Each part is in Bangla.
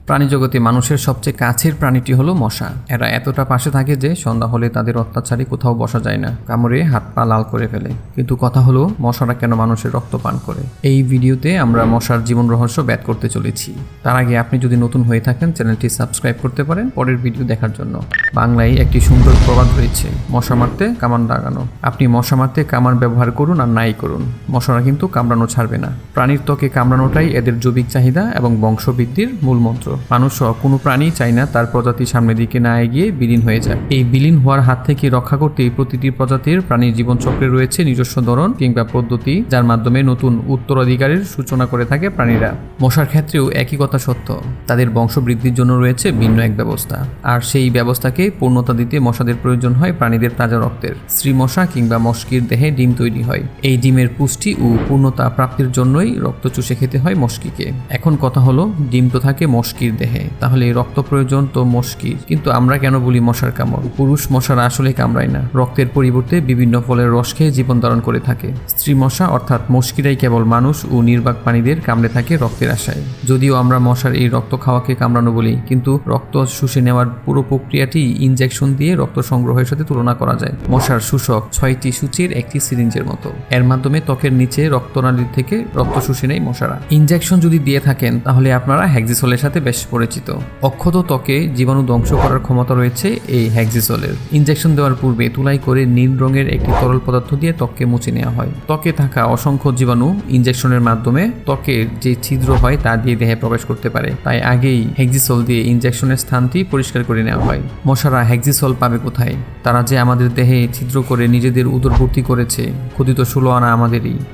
প্রাণীজগতে মানুষের সবচেয়ে কাছের প্রাণীটি হলো মশা। এরা এতটা পাশে থাকে যে সন্ধ্যা হলে তাদের অত্যাচারে কোথাও বসা যায় না, কামড়ে হাত পা লাল করে ফেলে। কিন্তু কথা হলো, মশারা কেন মানুষের রক্ত পান করে? এই ভিডিওতে আমরা মশার জীবন রহস্য ব্যাখ্যা করতে চলেছি। তার আগে আপনি যদি নতুন হয়ে থাকেন, চ্যানেলটি সাবস্ক্রাইব করতে পারেন পরের ভিডিও দেখার জন্য। বাংলায় একটি সুন্দর প্রবাদ রয়েছে, মশা মারতে কামান লাগানো। আপনি মশা মারতে কামান ব্যবহার করুন আর নাই করুন, মশারা কিন্তু কামড়ানো ছাড়বে না। প্রাণীর ত্বকে কামড়ানোটাই এদের জৈবিক চাহিদা এবং বংশবৃদ্ধির মূল মন্ত্র। মানুষ সহ কোনো প্রাণী চায় না তার প্রজাতি সামনের দিকে না এগিয়ে বিলীন হয়ে যায়। এই বিলীন হওয়ার হাত থেকে রক্ষা করতে প্রতিটি প্রজাতির প্রাণীর জীবনচক্রে রয়েছে নিজস্ব ধরন কিংবা পদ্ধতি, যার মাধ্যমে নতুন উত্তরাধিকারের সূচনা করে থাকে প্রাণীরা। মশার ক্ষেত্রেও একই কথা সত্য, তাদের বংশবৃদ্ধির জন্য রয়েছে ভিন্ন এক ব্যবস্থা, আর সেই ব্যবস্থাকে পূর্ণতা দিতে মশাদের প্রয়োজন হয় প্রাণীদের তাজা রক্তের। স্ত্রী মশা কিংবা মশকির দেহে ডিম তৈরি হয়। এই ডিমের পুষ্টি ও পূর্ণতা প্রাপ্তির জন্যই রক্ত চুষে খেতে হয় মশকিকে। এখন কথা হলো, ডিম তো থাকে মশকির দেহে, তাহলে রক্ত প্রয়োজন তো মশকির, কিন্তু আমরা কেন বলি মশার কামড়? পুরুষ মশারা আসলে কামড়ায় না, রক্তের পরিবর্তে বিভিন্ন ফলের রস খেয়ে জীবন ধারণ করে থাকে। স্ত্রী মশা অর্থাৎ মশকিরাই কেবল মানুষ ও নির্বাক প্রাণীদের কামড়ে থাকে রক্তের আশায়। যদিও আমরা মশার এই রক্ত খাওয়াকে কামড়ানো বলি, কিন্তু রক্ত শুষে নেওয়ার পুরো প্রক্রিয়াটি ইনজেকশন দিয়ে রক্ত সংগ্রহের সাথে তুলনা করা যায়। মশার শোষক 6টি সূচির একটি সিরিঞ্জের মতো, এর মাধ্যমে ত্বকের নিচে রক্তনালীর থেকে রক্ত শুষে নেয় মশারা। ইনজেকশন যদি দিয়ে থাকেন তাহলে আপনারা হ্যাক্সিসলের সাথে বেশ পরিচিত। অক্ষত ত্বকে জীবাণু ধ্বংস করার ক্ষমতা রয়েছে এই হ্যাক্সিসলের। ইনজেকশন দেওয়ার পূর্বে তুলাই করে নীল রঙের একটি তরল পদার্থ দিয়ে ত্বককে মুছে নেওয়া হয়। ত্বকে থাকা অসংখ্য জীবাণু ইনজেকশনের মাধ্যমে ত্বকের যে ছিদ্র হয় তা দিয়ে দেহে প্রবেশ করতে পারে, তাই আগেই হ্যাক্সিসল দিয়ে ইনজেকশনের স্থানটি পরিষ্কার করে নেওয়া হয়। মশারা হ্যাক্সিসল পাবে কোথায়? তারা যে আমাদের দেহে ছিদ্র করে নিজেদের উদর ভর্তি করেছে, ক্ষুদিত 16 আনা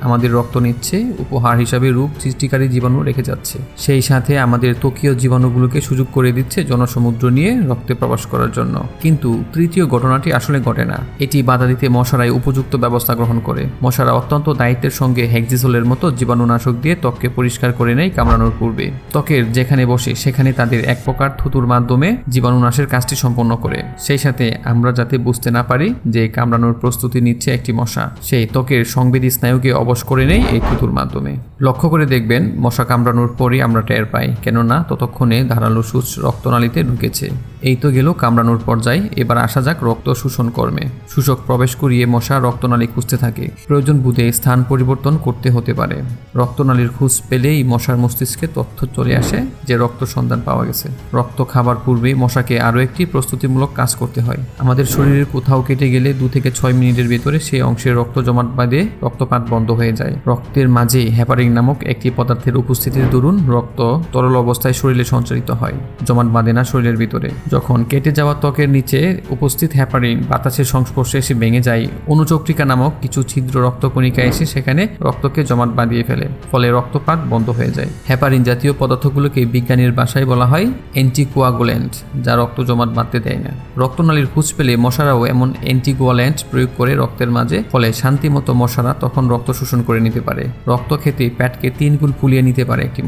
আমাদের রক্ত নিচ্ছে, উপহার হিসাবে রোগ সৃষ্টিকারী জীবাণু রেখে যাচ্ছে। সেই সাথে আমাদের ত্বকীয় জীবাণুগুলোকে সুযোগ করে দিচ্ছে জনসমুদ্র নিয়ে রক্তে প্রবেশ করার জন্য। কিন্তু তৃতীয় ঘটনাটি আসলে ঘটে না। এটি বাধা দিতে মশারাই উপযুক্ত ব্যবস্থা গ্রহণ করে। মশারা অত্যন্ত দায়িত্বের সঙ্গে হ্যাক্সিসলের মতো জীবাণুনাশক দিয়ে ত্বককে পরিষ্কার করে নেয় কামড়ানোর পূর্বে। ত্বকের যেখানে বসে সেখানে তাদের এক প্রকার থুতুর মাধ্যমে জীবাণুনাশের কাজটি সম্পন্ন করে। সেই সাথে আমরা যাতে বুঝতে না পারি যে কামড়ানোর প্রস্তুতি নিচ্ছে একটি মশা, সেই ত্বকের সংবেদী স্নায়ুকে অবশ করে নেয় এই থুতুর মাধ্যমে। লক্ষ্য করে দেখবেন, মশা কামড়ানোর পরই আমরা টের পাই, কেননা ততক্ষণে ধারালো সূচ রক্তনালীতে ঢুকেছে। এই তো গেল কামড়ানোর পর্যায়ে। এবার আসা যাক রক্ত শোষণ কর্মে। শোষক প্রবেশ করিয়ে মশা রক্তনালী খুঁজতে থাকে। প্রয়োজন বুঝে স্থান পরিবর্তন করতে হতে পারে। রক্তনালীর খোঁজ পেলেই মশার মস্তিষ্কে তথ্য চলে আসে যে রক্ত সন্ধান পাওয়া গেছে। রক্ত খাবার পূর্বে মশাকে আরও একটি প্রস্তুতিমূলক কাজ করতে হয়। আমাদের শরীরের কোথাও কেটে গেলে 2 থেকে 6 মিনিটের ভেতরে সেই অংশের রক্ত জমাট বাঁধে রক্তপাত বন্ধ হয়ে যায়। রক্তের মাঝে হেপারিন নামক একটি পদার্থের উপস্থিতির দরুন রক্ত তরল অবস্থায় শরীরে সঞ্চারিত হয়, জমাট বাঁধে না শরীরের ভিতরে। যখন কেটে যাওয়া ত্বকের নিচে উপস্থিত হেপারিন বাতাসের সংস্পর্শে এসে ভেঙে যায়, অনুচক্রিকা নামক কিছু ছিদ্র রক্তকণিকা এসে সেখানে রক্তকে জমাট বাঁধিয়ে ফেলে, ফলে রক্তপাত বন্ধ হয়ে যায়। হেপারিন জাতীয় পদার্থগুলোকে বিজ্ঞানীর ভাষায় বলা হয় অ্যান্টিকোয়াগুল্যান্ট, যা রক্ত জমাট বাঁধতে দেয় না। রক্তনালীর খোঁজ পেলে মশারাও এমন অ্যান্টিকোয়াগুল্যান্ট প্রয়োগ করে রক্তের মাঝে, ফলে শান্তিমতো মশারা তখন রক্ত শোষণ করে নিতে পারে। রক্ত খেতে পেটকে 3 গুণ ফুলিয়ে নিতে পারে একটি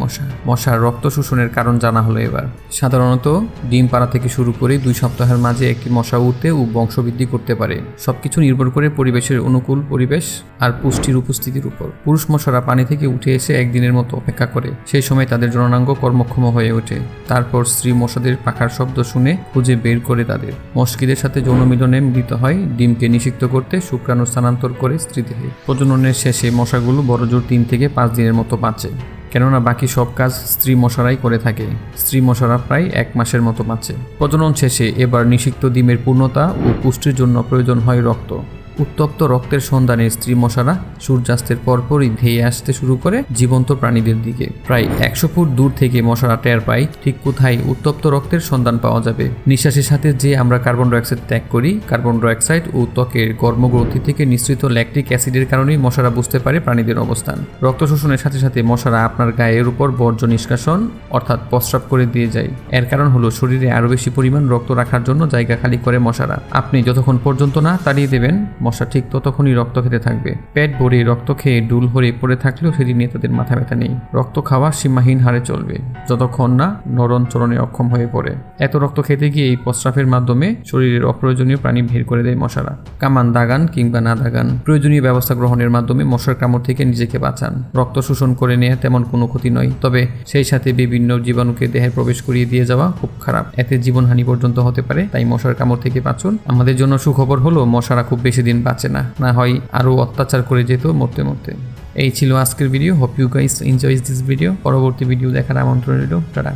মশার রক্ত শোষণের কারণ জানা হলো এবার। সাধারণত ডিম পাড়া থেকে শুরু করে 2 সপ্তাহের মাঝে একটি মশা উঠতে ও বংশবৃদ্ধি করতে পারে। সবকিছু নির্ভর করে পরিবেশের অনুকূল পরিবেশ আর পুষ্টির উপস্থিতির উপর। পুরুষ মশারা পানি থেকে উঠে এসে একদিনের মতো অপেক্ষা করে, সেই সময় তাদের জননাঙ্গ কর্মক্ষম হয়ে ওঠে। তারপর স্ত্রী মশাদের পাখার শব্দ শুনে খুঁজে বের করে তাদের মশকিদের সাথে যৌন মিলনে মিলিত হয়। ডিমকে নিষিক্ত করতে শুক্রাণু স্থানান্তর করে স্ত্রী দেহে। প্রজননের শেষে মশাগুলো বড়জোর 3 থেকে 5 দিনের মতো বাঁচে, কেননা বাকি সব কাজ স্ত্রী মশারাই করে থাকে। স্ত্রী মশারা প্রায় 1 মাসের মতো বাঁচে। প্রজনন শেষে এবার নিষিক্ত ডিমের পূর্ণতা ও পুষ্টির জন্য প্রয়োজন হয় রক্ত। উত্তপ্ত রক্তের সন্ধানে স্ত্রী মশারা সূর্যাস্তের পরপরই ধেয়ে আসতে শুরু করে জীবন্ত প্রাণীদের দিকে। প্রায় 100 ফুট দূর থেকে মশারা টের পায় ঠিক কোথায় উত্তপ্ত রক্তের সন্ধান পাওয়া যাবে। নিঃশ্বাসের সাথে যে আমরা কার্বন ডাইঅক্সাইড ত্যাগ করি, কার্বন ডাইঅক্সাইড ও ত্বকের কর্মগ্রন্থি থেকে নিঃসৃত ল্যাকটিক অ্যাসিডের কারণেই মশারা বুঝতে পারে প্রাণীদের অবস্থান। রক্ত শোষণের সাথে সাথে মশারা আপনার গায়ের উপর বর্জ্য নিষ্কাশন অর্থাৎ প্রস্রাব করে দিয়ে যায়। এর কারণ হলো শরীরে আরও বেশি পরিমাণ রক্ত রাখার জন্য জায়গা খালি করে মশারা। আপনি যতক্ষণ পর্যন্ত না তাড়িয়ে দেবেন, মশা ঠিক ততক্ষণই রক্ত খেতে থাকবে। পেট ভরে রক্ত খেয়ে ডুল হয়ে পড়ে থাকলেও সেদিন নিয়ে তাদের মাথা ব্যথা নেই। রক্ত খাওয়া সীমাহীন হারে চলবে যতক্ষণ না নরণ চরণে অক্ষম হয়ে পড়ে। এত রক্ত খেতে গিয়ে এই প্রস্রাবের মাধ্যমে শরীরের অপ্রয়োজনীয় প্রাণী বের করে দেয় মশারা। কামান দাগান কিংবা না দাগান, প্রয়োজনীয় ব্যবস্থা গ্রহণের মাধ্যমে মশার কামড় থেকে নিজেকে বাঁচান। রক্ত শোষণ করে নেওয়া তেমন কোনো ক্ষতি নয়, তবে সেই সাথে বিভিন্ন জীবাণুকে দেহে প্রবেশ করিয়ে দিয়ে যাওয়া খুব খারাপ, এতে জীবনহানি পর্যন্ত হতে পারে। তাই মশার কামড় থেকে বাঁচুন। আমাদের জন্য সুখবর হলো মশারা খুব বেশি দিন বাঁচে না, না হয় আরও অত্যাচার করে যেত মরতে মরতে। এই ছিল আজকের video. Hope you guys enjoy this video. পরবর্তী ভিডিও দেখার আমন্ত্রণ রইল। টাটা।